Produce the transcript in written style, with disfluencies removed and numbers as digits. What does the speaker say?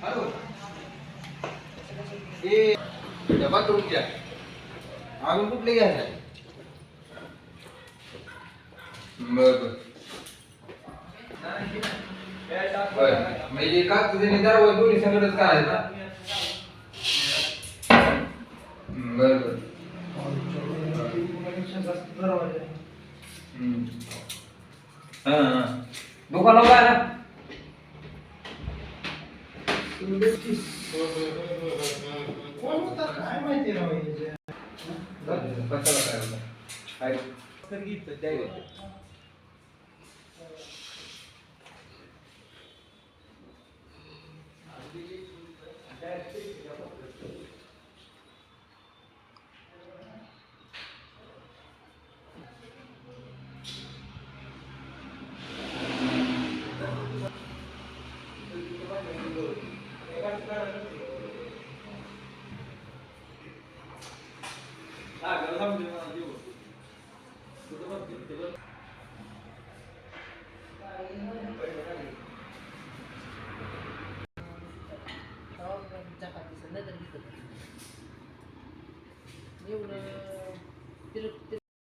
hello ए डबा तुमच्या अजून कुठले घ्यायचं बरं बरं म्हणजे का तुझे निदार व दोन्ही सगळंच काय आहे ना बरं बरं हां हां दुकान काय ना कोण होता काय माहिती राव हे कशाला काय होतं काय तर गीत द्यायला Ah, agora tá